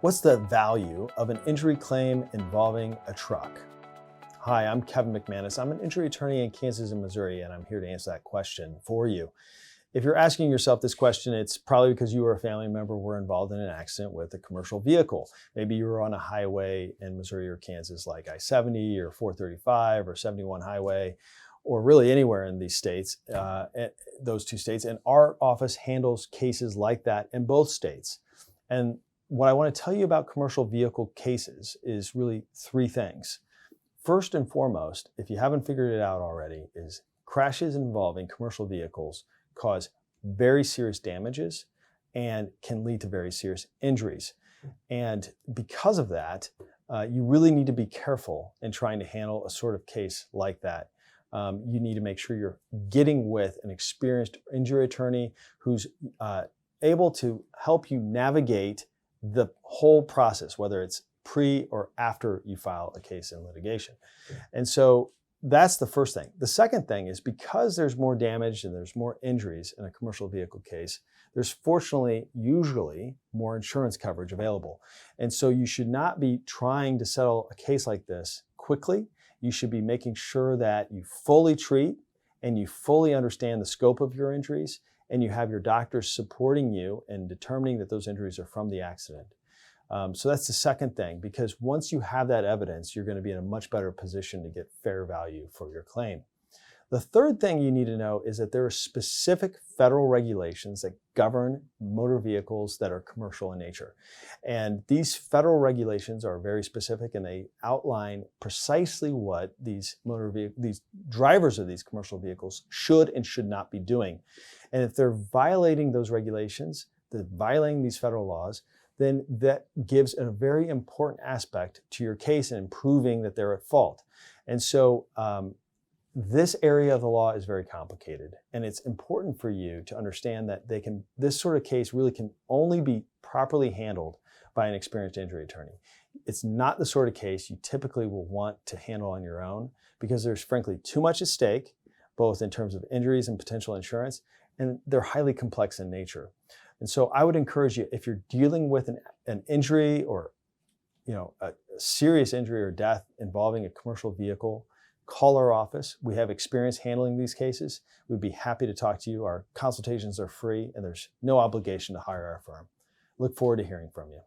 What's the value of an injury claim involving a truck? Hi, I'm Kevin McManus. I'm an injury attorney in Kansas and Missouri, and I'm here to answer that question for you. If you're asking yourself this question, it's probably because you or a family member were involved in an accident with a commercial vehicle. Maybe you were on a highway in Missouri or Kansas, like I-70 or 435 or 71 highway, or really anywhere in these states, those two states. And our office handles cases like that in both states. And what I want to tell you about commercial vehicle cases is really three things. First and foremost, if you haven't figured it out already, is crashes involving commercial vehicles cause very serious damages and can lead to very serious injuries. And because of that, you really need to be careful in trying to handle a sort of case like that. You need to make sure you're getting with an experienced injury attorney who's able to help you navigate the whole process, whether it's pre or after you file a case in litigation. And so that's the first thing. The second thing is because there's more damage and there's more injuries in a commercial vehicle case, there's fortunately usually more insurance coverage available. And so you should not be trying to settle a case like this quickly. You should be making sure that you fully treat and you fully understand the scope of your injuries, and you have your doctors supporting you in determining that those injuries are from the accident. So that's the second thing, because once you have that evidence, you're going to be in a much better position to get fair value for your claim. The third thing you need to know is that there are specific federal regulations that govern motor vehicles that are commercial in nature. And these federal regulations are very specific, and they outline precisely what these drivers of these commercial vehicles should and should not be doing. And if they're violating those regulations, they're violating these federal laws, then that gives a very important aspect to your case in proving that they're at fault. And so this area of the law is very complicated, and it's important for you to understand that this sort of case really can only be properly handled by an experienced injury attorney. It's not the sort of case you typically will want to handle on your own, because there's frankly too much at stake, both in terms of injuries and potential insurance, and they're highly complex in nature. And so I would encourage you, if you're dealing with an injury or a serious injury or death involving a commercial vehicle, call our office. We have experience handling these cases. We'd be happy to talk to you. Our consultations are free, and there's no obligation to hire our firm. Look forward to hearing from you.